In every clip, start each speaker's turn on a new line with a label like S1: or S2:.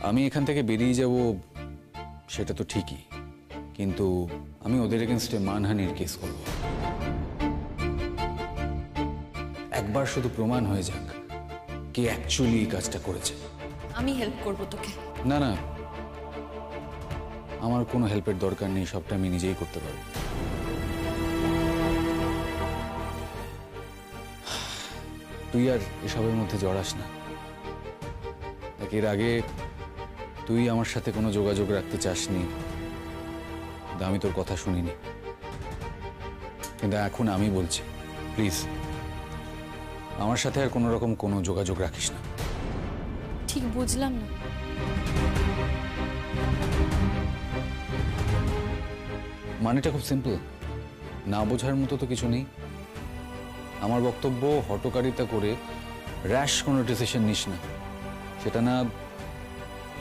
S1: আমি এখান থেকে বেরিয়ে যাব সেটা তো ঠিকই, কিন্তু আমি ওদের এগেনস্টে মানহানির কেস করব। একবার শুধু প্রমাণ হয়ে যাক কে অ্যাকচুয়ালি এই কাজটা করেছে।
S2: আমি হেল্প করব তোকে।
S1: না না, আমার কোনো হেল্পের দরকার নেই, সবটা আমি নিজেই করতে পারবো। তুই আর এসবের মধ্যে জড়াস না। দেখ, এর আগে তুই আমার সাথে কোনো যোগাযোগ রাখতে চাসনি, আমি তোর কথা শুনিনি, কিন্তু এখন আমি বলছি প্লিজ আমার সাথে আর কোনো রকম কোনো যোগাযোগ রাখিস না।
S2: ঠিক বুঝলাম না।
S1: মানেটা খুব সিম্পল, না বোঝার মতো তো কিছু নেই। আমার বক্তব্য, হঠকারিতা করে র্যাশ কোনো ডিসিশন নিস না, সেটা না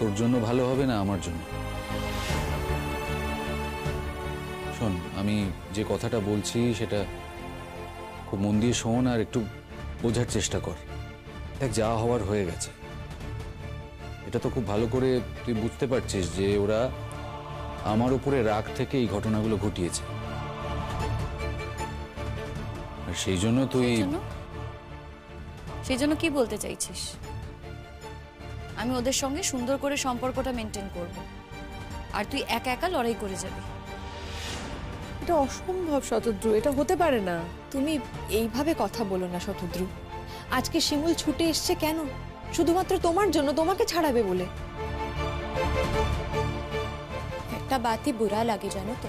S1: তোর জন্য ভালো হবে না আমার জন্য। শোন, আমি যে কথাটা বলছি সেটা খুব মন দিয়ে শোন আর একটু বোঝার চেষ্টা কর। দেখ, যা হওয়ার হয়ে গেছে, এটা তো খুব ভালো করে তুই বুঝতে পারছিস যে ওরা আমার উপরে রাগ থেকে এই ঘটনাগুলো ঘটিয়েছে, আর সেই জন্য তুই
S2: সেই জন্য কি বলতে চাইছিস? আমি ওদের সঙ্গে সুন্দর করে সম্পর্কটা মেনটেন করব, আর তুই একা একা লড়াই করে যাবি?
S3: এটা অসম্ভব শতদ্রু, এটা হতে পারে না।
S4: তুমি এইভাবে কথা বলো না শতদ্রু। আজকে শিমুল ছুটে এসছে কেন? শুধুমাত্র তোমার জন্য, তোমাকে ছাড়াবে বলে। একটা বাতই বুরা লাগে জানো তো,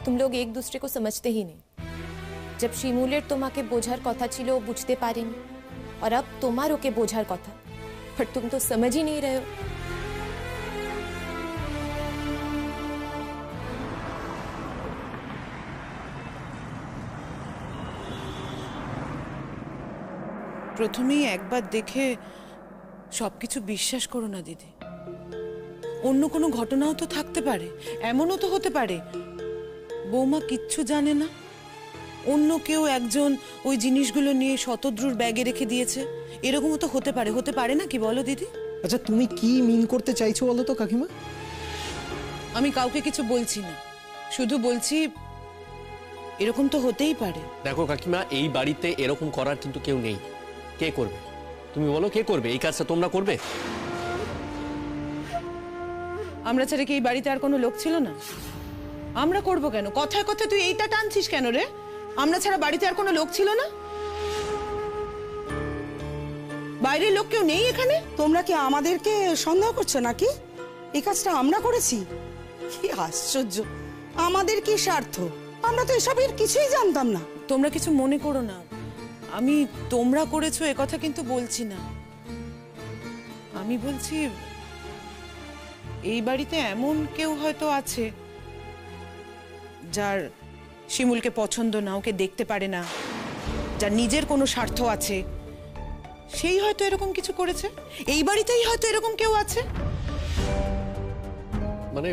S4: तुम लोग एक दूसरे को समझते ही नहीं। जब শিমুলের তোমাকে বোঝার কথা ছিল ও বুঝতে পারেনি, और अब তোমার ওকে বোঝার কথা, पर तुम तो समझ ही नहीं रहे हो।
S3: প্রথমেই একবার দেখে সবকিছু বিশ্বাস করো না দিদি। অন্য কোনো ঘটনাও তো থাকতে পারে, এমনও তো হতে পারে বৌমা কিচ্ছু জানে না, অন্য কেউ একজন ওই জিনিসগুলো নিয়ে শতদ্রুর ব্যাগে রেখে দিয়েছে। এরকমও তো হতে পারে, হতে পারে না কি বলো দিদি?
S5: আচ্ছা, তুমি কি মিন করতে চাইছো বলো তো কাকিমা?
S3: আমি কাউকে কিছু বলছি না, শুধু বলছি এরকম তো হতেই পারে।
S6: দেখো কাকিমা, এই বাড়িতে এরকম করার কিন্তু কেউ নেই। কে করবে? তুমি বলো, কে করবে এই কাজটা? তোমরা করবে?
S3: আমরা ছাড়া কি এই বাড়িতে আর কোনো লোক ছিল না? আমরা করব কেন? কথায় কথায় তুই এইটা টানছিস কেন রে? আমরা ছাড়া বাড়িতে আর কোনো লোক ছিল না? বাইরের লোক কেউ নেই এখানে?
S7: তোমরা কি আমাদেরকে সন্দেহ করছো নাকি? এই কাজটা আমরা করেছি? কি আশ্চর্য! আমাদের কি স্বার্থ? আমরা তো এসবের কিছুই জানতাম না।
S3: তোমরা কিছু মনে করো না, আমি তোমরা করেছো এ কথা কিন্তু বলছি না। আমি বলছি এই বাড়িতে এমন কেউ হয়তো আছে যার শিমুলকে পছন্দ না, ওকে দেখতে পারে না, যার নিজের কোনো স্বার্থ আছে, সেই হয়তো এরকম কিছু করেছে। এই বাড়িতেই হয়তো এরকম কেউ আছে।
S6: মানে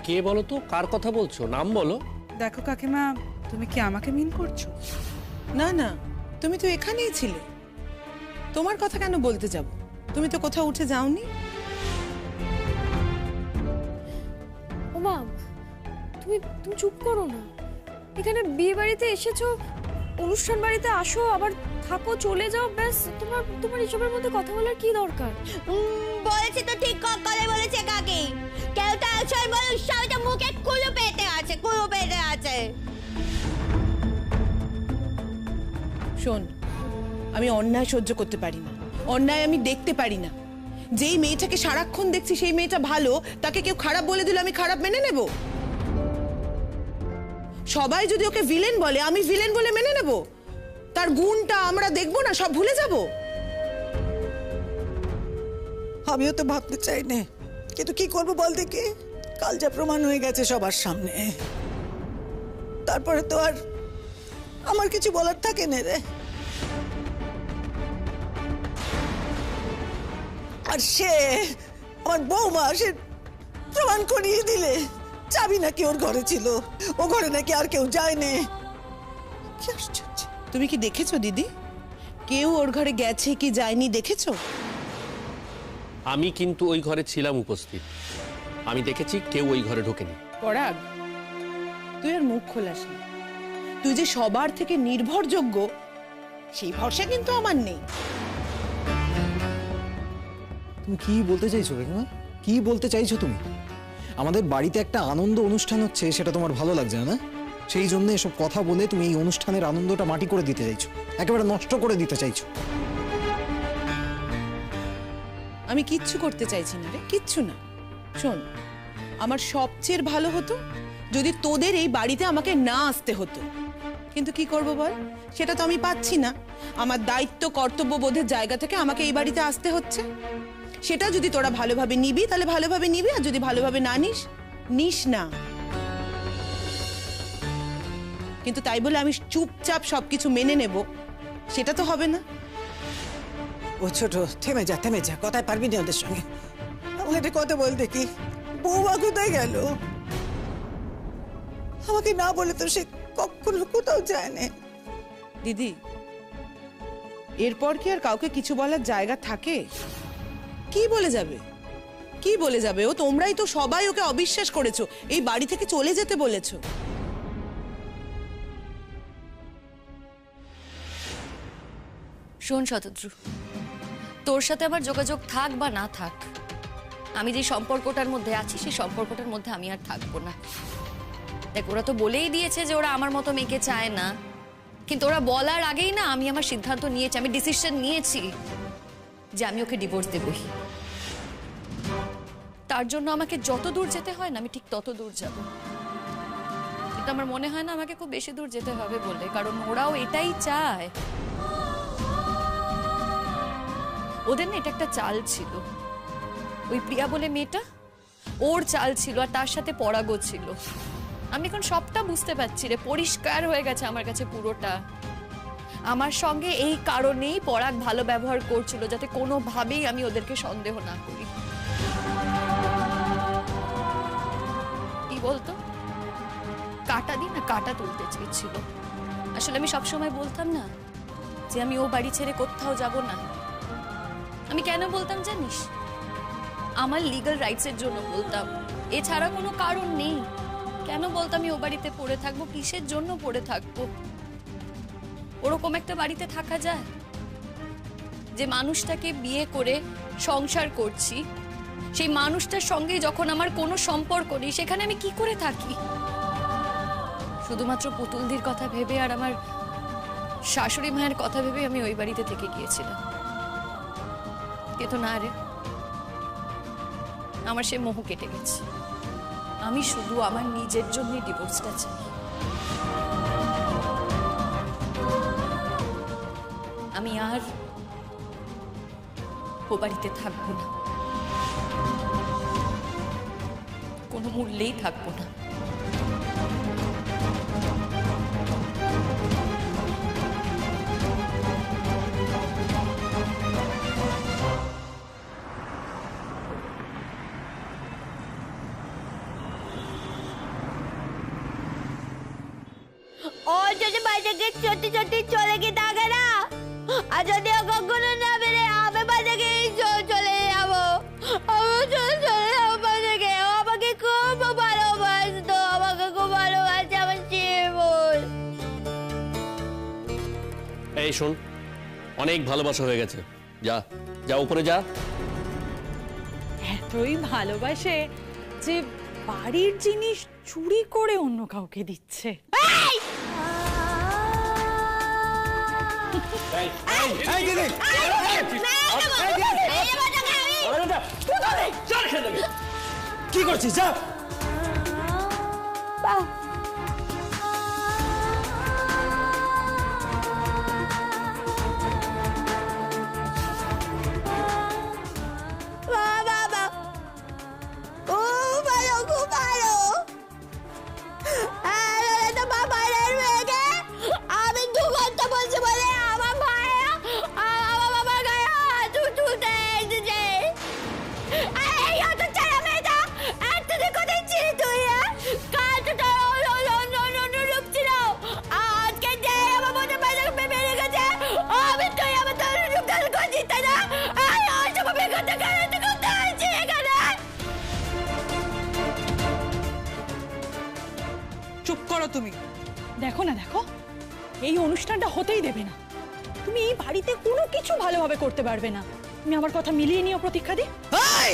S6: কে বলো তো? কার কথা বলছো? নাম বলো।
S8: দেখো কাকিমা, তুমি কি আমাকে মিন করছো?
S3: না না, তুমি তো এখানেই ছিলে, তোমার কথা কেন বলতে যাব? তুমি তো কোথাও উঠে যাওনি।
S4: ওমা, তুমি তুমি চুপ করো না। এখানে বিয়ে বাড়িতে এসেছো, অনুষ্ঠান বাড়িতে আসো, আবার থাকো, চলে যাও, ব্যাস। তোমার এসবের মধ্যে কথা বলার কি দরকার?
S9: বলেছে তো, ঠিক করে বলেছে কাকি। কেউ তো আসল বল, সবটা মুখে কুলু পেতে আছে, কুলু পেতে আছে।
S3: শোন, আমি অন্যায় সহ্য করতে পারি না, অন্যায় আমি দেখতে পারি না। যেই মেয়েটাকে সারাক্ষণ দেখছি সেই মেয়েটা ভালো, তাকে কেউ খারাপ বলে দিলে আমি খারাপ মেনে নেব? সবাই যদি ওকে ভিলেন বলে, আমি ভিলেন বলে মেনে নেব? তার গুণটা আমরা দেখবো না, সব ভুলে যাব?
S7: আমিও তো ভাবতে চাই না, কিন্তু কি করবো বল দেখি? কাল যা প্রমাণ হয়ে গেছে সবার সামনে, তারপরে তো আর আমার কিছু বলার থাকে না রে। আর সে আমার বৌমা, সে প্রমাণ করিয়ে দিলে চাবি নাকি ওর ঘরে ছিল, ও ঘরে নাকি আর কেউ যায়নি। কি আশ্চর্য!
S3: তুমি কি দেখেছো দিদি? কেউ ওর ঘরে গেছে কি যায়নি দেখেছো?
S6: আমি কিন্তু ওই ঘরে ছিলাম উপস্থিত, আমি দেখেছি কেউ ওই ঘরে ঢোকেনি।
S3: পরাগ, তুই আর মুখ খোলাস না। তুই যে সবার থেকে নির্ভরযোগ্য সেই ভরসা কিন্তু আমার নেই।
S5: তুমি কি বলতে চাইছো কাকিমা? কি বলতে চাইছো তুমি? আমাদের বাড়িতে একটা আনন্দ অনুষ্ঠান হচ্ছে, সেটা তোমার ভালো লাগছে না? সেই জন্য এসব কথা বলে তুমি এই অনুষ্ঠানের আনন্দটা মাটি করে দিতে চাইছো, একেবারে নষ্ট করে দিতে চাইছো।
S3: আমি কিচ্ছু করতে চাইছি না রে, কিচ্ছু না। শোন, আমার সবচেয়ে ভালো হতো যদি তোদের এই বাড়িতে আমাকে না আসতে হতো, কিন্তু কি করব বল, সেটা তো আমি পাচ্ছি না। আমার দায়িত্ব কর্তব্যবোধের জায়গা থেকে আমাকে এই বাড়িতে আসতে হচ্ছে। সেটা যদি তোরা ভালোভাবে নিবি তাহলে ভালোভাবে নিবি, আর যদি ভালোভাবে না নিস না। কিন্তু তাই বলে আমি চুপচাপ সবকিছু মেনে নেব, সেটা তো হবে না।
S7: ও ছোট, থেমে যা, কথায় পারবি না ওদের সঙ্গে। আমাকে একটা কথা বল দেখি, বৌমা কোথায় গেল? আমাকে না বলে তো সে কখনো কোথাও যায় না।
S3: দিদি, এরপর কি আর কাউকে কিছু বলার জায়গা থাকে? কি বলে যাবে ও? তোমরাই তো সবাই ওকে অবিশ্বাস করেছো, এই বাড়ি থেকে চলে যেতে বলেছো।
S2: শোন শতদ্রু, তোর সাথে আমার যোগাযোগ থাক বা না থাক, আমি যে সম্পর্কটার মধ্যে আছি সেই সম্পর্কটার মধ্যে আমি আর থাকবো না। দেখ, ওরা তো বলেই দিয়েছে যে ওরা আমার মতো মেয়েকে চায় না, কিন্তু ওরা বলার আগেই না আমি আমার সিদ্ধান্ত নিয়েছি, আমি ডিসিশন নিয়েছি যে আমি ওকে ডিভোর্স দেবই। তার জন্য আমাকে যত দূর যেতে হয় না আমি ঠিক তত দূর যাব, কিন্তু আমার মনে হয় না আমাকে খুব বেশি দূর যেতে হবে বলে, কারণ ওরাও এটাই চায়। ওদের না এটা একটা চাল ছিল, ওই প্রিয়া বলে মেয়েটা, ওর চাল ছিল, আর তার সাথে পরাগও ছিল। আমি এখন সবটা বুঝতে পারছি রে, পরিষ্কার হয়ে গেছে আমার কাছে পুরোটা। আমার সঙ্গে এই কারণেই পরাগ ভালো ব্যবহার করছিল, যাতে কোনোভাবেই আমি ওদেরকে সন্দেহ না করি। কি বলতো, কাটা দিই না, কাটা তুলতে চেয়েছিল। আসলে আমি সবসময় বলতাম না যে আমি ও বাড়ি ছেড়ে কোথাও যাব না। আমি কেন বলতাম জানিস? আমার লিগ্যাল রাইটসের জন্য বলতাম, এছাড়া কোনো কারণ নেই। কেন বলতাম আমি ও বাড়িতে পড়ে থাকবো? কিসের জন্য পড়ে থাকবো? ওরকম একটা বাড়িতে থাকা যায়? যে মানুষটাকে বিয়ে করে সংসার করছি, সেই মানুষটার সঙ্গে যখন আমার কোনো সম্পর্ক নেই, সেখানে আমি কি করে থাকি? শুধুমাত্র পুতুলদির কথা ভেবে আর আমার শাশুড়ি মায়ের কথা ভেবে আমি ওই বাড়িতে থেকে গিয়েছিলাম। কিন্তু না রে, আমার সে মোহ কেটে গেছে। আমি শুধু আমার নিজের জন্যই ডিভোর্সটা চাই। আমি আর ও বাড়িতে থাকবো না, কোনো মূল্যেই থাকবো না।
S9: ও যদি বাড়ি থেকে সত্যি চলে গিয়ে থাকে না, আর যদি ও কখনো না বেরে, আমি বাড়ি থেকে চলে যাবো। আমি চলে যাবো বাড়ি থেকে। ও আমাকে খুব ভালোবাসতো, আমাকে খুব ভালোবাসে আমার জীবন।
S6: এই শোন, অনেক ভালোবাসা হয়ে গেছে, যা যা উপরে যা।
S8: এতই ভালোবাসে যে বাড়ির জিনিস চুরি করে অন্য কাউকে দিচ্ছে।
S5: কি করছিস? যা।
S9: Hey, yo, tú te la metas. Esto de coche chile tuya. Cállate,
S7: তুমি?
S8: দেখো না, দেখো, এই অনুষ্ঠানটা হতেই দেবে না। তুমি এই বাড়িতে কোনো কিছু ভালোভাবে করতে পারবে না। তুমি আমার কথা মিলিয়ে নিও প্রতীক্ষা দি।
S7: এই!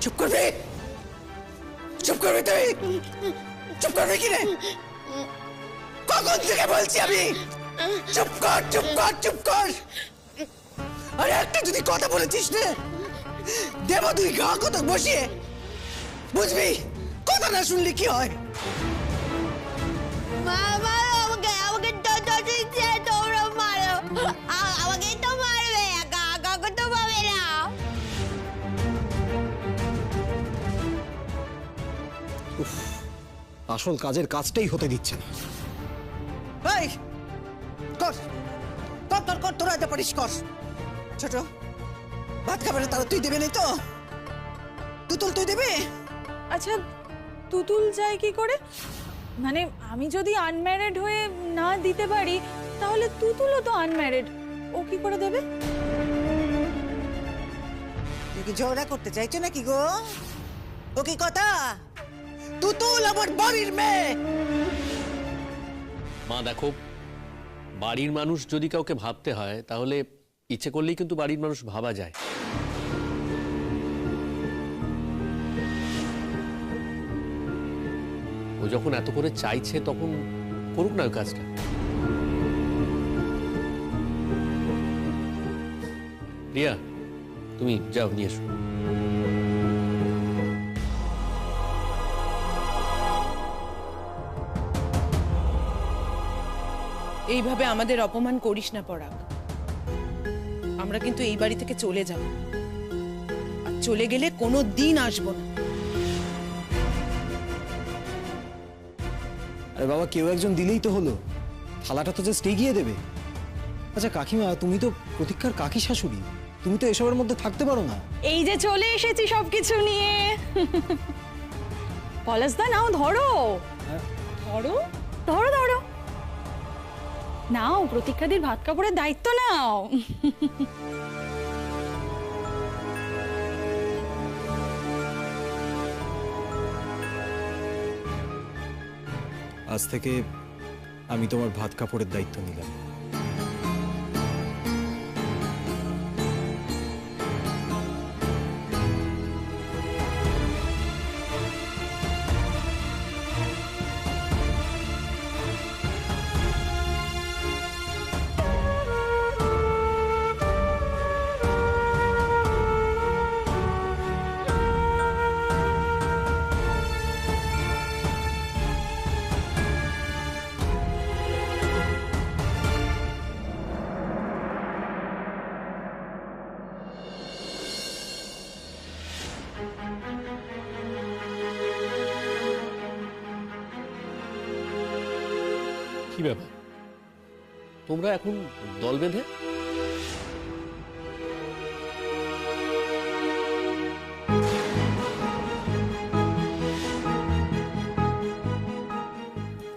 S7: চুপ করবে, চুপ করবে তুই, চুপ করবে কি রে? কখন থেকে বলছি আমি চুপ কর, চুপ কর, চুপ কর। আরে একটা যদি কথা বলেছিস না, দেব তুই গা কত বসিয়ে, বুঝবি কথা না শুনলে কি হয়।
S9: মারো আমাকে, আমাকে তো দিচ্ছে, তোমরা মারো আমাকে, তো মারবে, কাউকে তো পাবে না।
S5: আসল কাজের কাজটাই হতে দিচ্ছে না।
S7: এই কর কর কর কর, তোরা যা পারিস কর। ছোট ভাত খাবে না, তারা তুই দেবে না তো? তুতুল তুই দেবে?
S8: আচ্ছা, তুতুল যায় কি করে? মানে আমি যদি আনম্যারিড হয়ে না দিতে পারি, তাহলে তুতুলও তো আনম্যারিড, ও কি করে দেবে?
S7: তুই কি ঝগড়া করতে চাইছো নাকি গো? ও কি কথা? তুতুল আমার বাড়ির মেয়ে।
S6: মা দেখো, বাড়ির মানুষ যদি কাউকে ভাবতে হয় তাহলে ইচ্ছে করলেই কিন্তু বাড়ির মানুষ ভাবা যায়। ও যখন এত করে চাইছে তখন করুক না ওই কাজটা। রিয়া, তুমি যাও নিয়ে এসো।
S3: এইভাবে আমাদের অপমান করিস না পরাগ। আমরা কিন্তু এই বাড়ি থেকে চলে যাব, আর চলে গেলে কোনো দিন আসবো না।
S5: আরে বাবা, কেউ একজন দিলেই তো হলো, থালাটা তো জাস্ট এগিয়ে দেবে। আচ্ছা কাকিমা, তুমি তো প্রতীক্ষার কাকি শাশুড়ি, তুমি তো এসবের মধ্যে থাকতে পারো না।
S8: এই যে চলে এসেছি সবকিছু নিয়ে। পলাশদা, নাও ধরো, ধরো ধরো ধরো, নাও প্রতীক্ষাদির ভাত কাপড়ের দায়িত্ব নাও।
S5: আজ থেকে আমি তোমার ভাত কাপড়ের দায়িত্ব নিলাম।
S6: কি ব্যাপার, তোমরা এখন দল বেঁধে?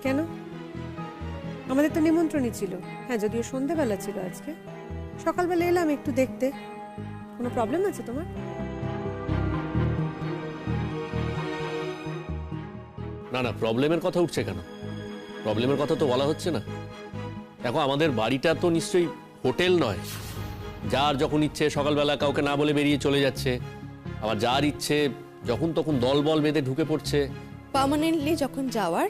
S10: কেন? আমাদের তো নিমন্ত্রণই ছিল। হ্যাঁ, যদিও সন্ধ্যেবেলা ছিল আজকে, সকালবেলা এলাম একটু দেখতে। কোনো প্রবলেম আছে তোমার?
S6: না না, প্রবলেমের কথা উঠছে কেন? প্রবলেমের কথা তো বলা হচ্ছে না। দেখো, আমাদের বাড়িটা তো নিশ্চয়ই হোটেল নয়, যার যখন ইচ্ছে সকালবেলা কাউকে না বলে বেরিয়ে চলে যাচ্ছে, আবার যার ইচ্ছে যখন তখন দল বল বেঁধে ঢুকে পড়ছে।
S11: পার্মানেন্টলি যখন যাওয়ার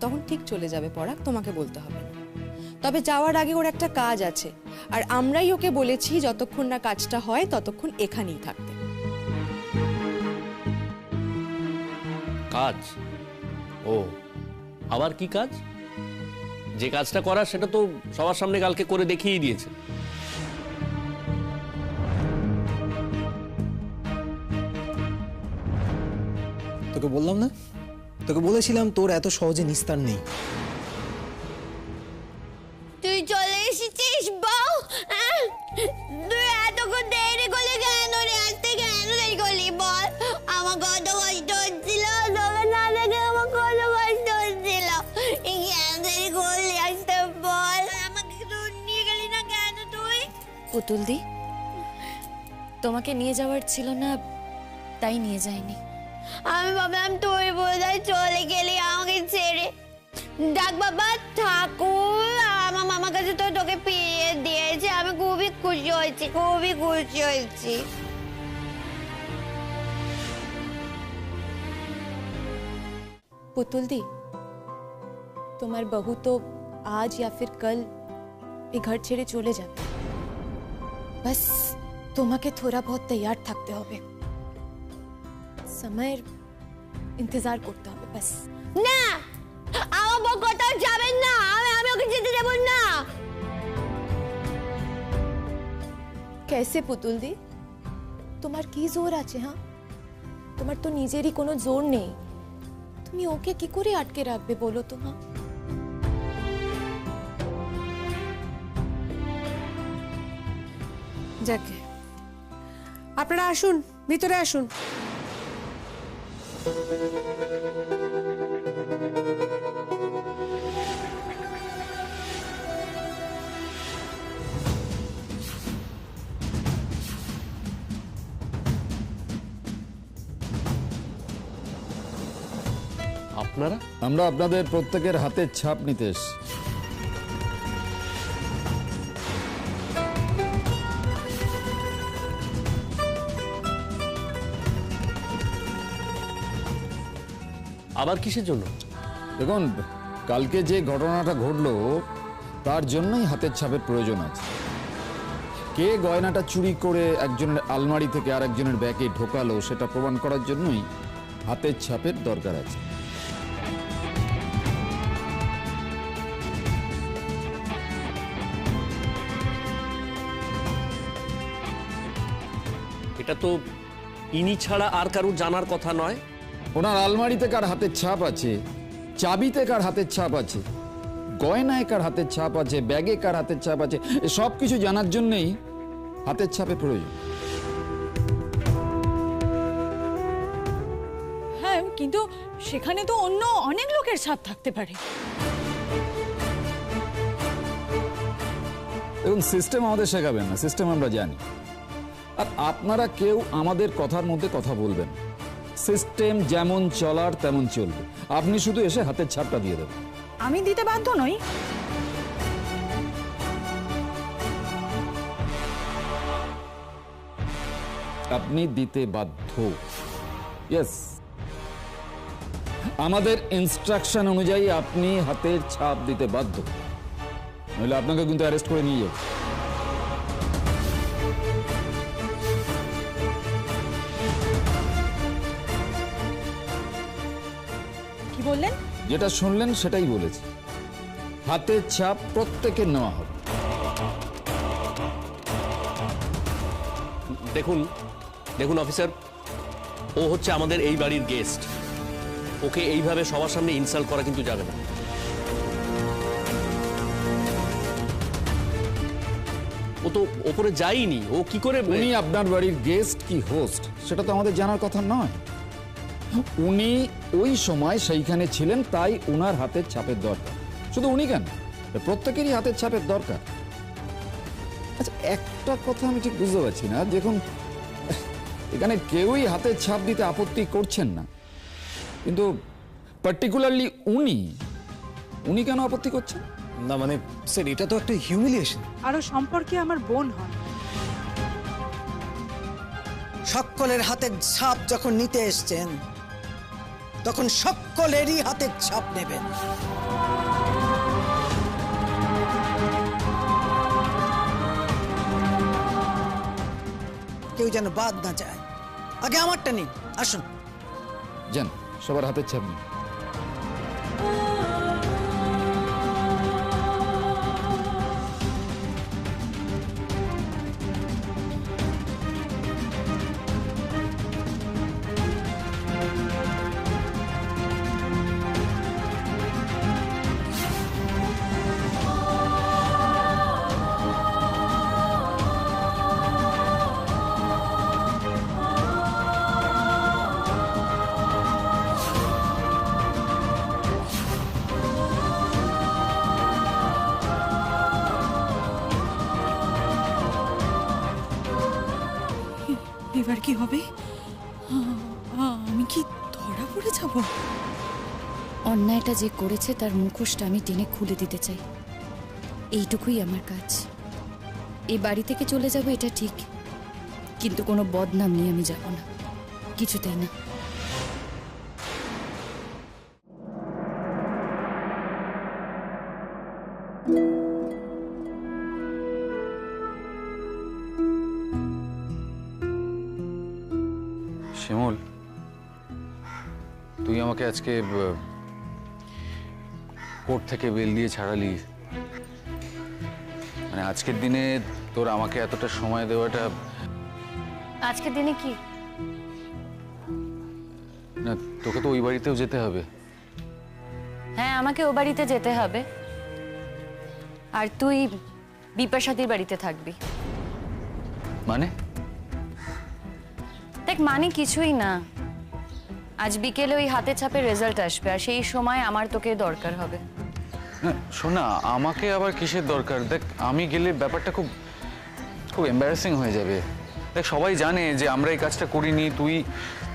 S11: তখন ঠিক চলে যাবে পরাগ, তোমাকে বলতে হবে না। তবে যাওয়ার আগে ওর একটা কাজ আছে, আর আমরাই ওকে বলেছি যতক্ষণ না কাজটা হয় ততক্ষণ এখানেই থাকতে।
S6: কাজ? ও, আবার কি কাজ? যে কাজটা করার সেটা তো সবার সামনে কালকে করে দেখিয়ে দিয়েছে।
S5: তোকে বললাম না, তোকে বলেছিলাম তোর এত সহজে নিস্তার নেই।
S9: তুই চলে এসেছিস বউ? তুই এতক্ষণ দেরি করলি কেন রে? আসতে কেন দেরি করলি বল? আমার কত কষ্ট হচ্ছিল, তোকে না দেখে আমার কত কষ্ট হচ্ছিল। কেন দেরি করলি আসতে বল? আমাকে তো নিয়ে গেলি না কেন তুই?
S2: পুতুল দি, তোমাকে নিয়ে যাওয়ার ছিল না তাই নিয়ে যাইনি।
S9: আমি ভাবলাম তুই বোধহয় চলে গেলি আমাকে ছেড়ে। ডাক বাবা, ঠাকুর আমার মামার কাছে তো তোকে ফিরিয়ে দিয়েছে। আমি খুবই খুশি হয়েছি, খুবই খুশি হয়েছি।
S4: पुतुल दी, তোমার বহু তো আজ या फिर कल এই ঘর ছেড়ে চলে যাবে। বাস তোমাকে थोड़ा बहुत तैयार থাকতে হবে, সময়ের ইন্তজার করতে হবে বাস।
S9: না, আমার বউ কোথাও যাবেন না। আমি ওকে যেতে দেব না।
S4: कैसे पुतुल दी? তোমার কি জোর আছে? হ্যাঁ, তোমার তো নিজেরই কোনো জোর নেই। তুমি ওকে কি করে আটকে রাখবে বলো তো? হ্যাঁ,
S10: যাকে আপনারা আসুন, ভিতরে আসুন।
S6: আপনারা?
S1: আমরা আপনাদের প্রত্যেকের হাতের ছাপ নিতে এসেছি।
S6: আবার কিসের জন্য?
S1: দেখুন, কালকে যে ঘটনাটা ঘটলো তার জন্যই হাতের ছাপের প্রয়োজন আছে। কে গয়নাটা চুরি করে একজনের আলমারি থেকে আর একজনের ব্যাগে ঢোকালো সেটা প্রমাণ করার জন্যই হাতের ছাপের দরকার আছে।
S6: এটা তো ইনি ছাড়া আর কারুর জানার কথা নয়।
S1: ওনার আলমারিতে কার হাতের ছাপ আছে, চাবিতে কার হাতের ছাপ আছে, গয়নায় কার হাতের ছাপ আছে, ব্যাগে কার হাতের ছাপ আছে, সব কিছু জানার জন্যই হাতের ছাপের প্রয়োজন।
S8: হ্যাঁ, কিন্তু সেখানে তো অন্য অনেক লোকের ছাপ থাকতে পারে।
S1: এবং সিস্টেম আমাদের শেখাবেন না, সিস্টেম আমরা জানি। আর আপনারা কেউ আমাদের কথার মধ্যে কথা বলবেন। সিস্টেম যেমন চলার তেমন চলবে। আপনি শুধু এসে হাতের ছাপটা দিয়ে দেবেন।
S8: আমি দিতে বাধ্য নই।
S1: আপনি দিতে বাধ্য। ইয়েস, আমাদের ইনস্ট্রাকশন অনুযায়ী আপনি হাতের ছাপ দিতে বাধ্য, নইলে আপনাকে কিন্তু অ্যারেস্ট করে নিয়ে যাবে।
S8: কি বললেন?
S1: যেটা শুনলেন সেটাই বলেছি। হাতের ছাপ প্রত্যেকের নেওয়া হবে।
S6: দেখুন দেখুন অফিসার, ও হচ্ছে আমাদের এই বাড়ির গেস্ট। ওকে এইভাবে সবার সামনে ইনসাল্ট করা কিন্তু যাবে না। ও তো ওপরে যায়নি, ও কি করে?
S1: উনি আপনার বাড়ির গেস্ট কি হোস্ট সেটা তো আমাদের জানার কথা নয়। উনি ওই সময় সেইখানে ছিলেন, তাই ওনার হাতের ছাপের দরকার। শুধু উনি কেন, প্রত্যেকেরই হাতের ছাপের দরকার। আচ্ছা, একটা কথা আমি ঠিক বুঝতে পারছি না, দেখুন এখানে কেউই হাতের ছাপ দিতে আপত্তি করছেন না, কিন্তু পার্টিকুলারলি উনি কেন আপত্তি করছেন?
S5: না মানে স্যার, এটা তো একটা হিউমিলিয়েশন।
S12: আরো সম্পর্কে আমার বোন হন।
S7: সকলের হাতের ছাপ যখন নিতে এসছেন তখন সকলেরই হাতের ছাপ নেবেন। কেউ যেন বাদ না যায়। আগে আমারটা নিন, আসুন।
S1: যান, সবার হাতের ছাপ নিন।
S8: এবার কি হবে? আমি কি
S10: ধরা পড়ে যাব?
S2: অন্যায়টা যে করেছে তার মুখোশটা আমি টেনে খুলে দিতে চাই, এইটুকুই আমার কাজ। এই বাড়ি থেকে চলে যাব এটা ঠিক, কিন্তু কোনো বদনাম নিয়ে আমি যাব না, কিছুতেই না।
S1: শিমুল, তুই আমাকে আজকে কোর্ট থেকে বেল দিয়ে ছাড়ালি, মানে আজকের দিনে তোর আমাকে এতটা সময় দেওয়াটা।
S2: আজকের দিনে কি?
S1: না, তোকে তো ওই বাড়িতেও যেতে হবে।
S2: হ্যাঁ, আমাকে ও বাড়িতে যেতে হবে, আর তুই বিপাশাদির বাড়িতে থাকবি।
S1: মানে?
S2: দেখ, মানে কিছুই না। আজ বিকেলে ওই হাতে ছাপের রেজাল্ট আসবে, আর সেই সময় আমার তোকে দরকার হবে।
S1: না শোনা, আমাকে আবার কিসের দরকার? দেখ, আমি গেলে ব্যাপারটা খুব খুব এম্বারাসিং হয়ে যাবে। দেখ, সবাই জানে যে আমরা এই কাজটা করিনি, তুই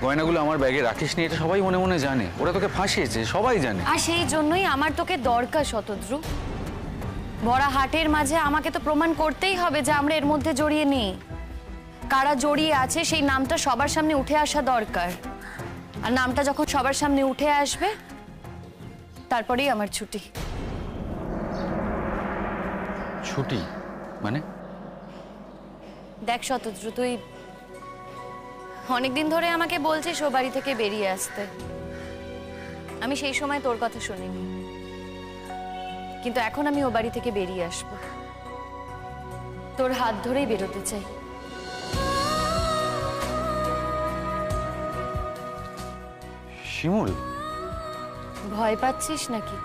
S1: গয়নাগুলো আমার ব্যাগে রাখিসনি, এটা সবাই মনে মনে জানে। ওরা তোকে ফাঁসিয়েছে, সবাই জানে।
S2: আর সেই জন্যই আমার তোকে দরকার শতদ্রু। ভরা হাটের মাঝে আমাকে তো প্রমাণ করতেই হবে যে আমরা এর মধ্যে জড়িয়ে নেই। কারা জড়িয়ে আছে সেই নামটা সবার সামনে উঠে আসা দরকার, আর নামটা যখন সবার সামনে উঠে আসবে তারপরেই আমার ছুটি।
S1: ছুটি মানে?
S2: দেখ শতদ্রু, তুই অনেকদিন ধরে আমাকে বলছিস ও বাড়ি থেকে বেরিয়ে আসতে। আমি সেই সময় তোর কথা শুনিনি, কিন্তু এখন আমি ও বাড়ি থেকে বেরিয়ে আসবো। তোর হাত ধরেই বেরোতে চাই।
S1: শিমুল,
S2: ভয় পাচ্ছিস নাকি?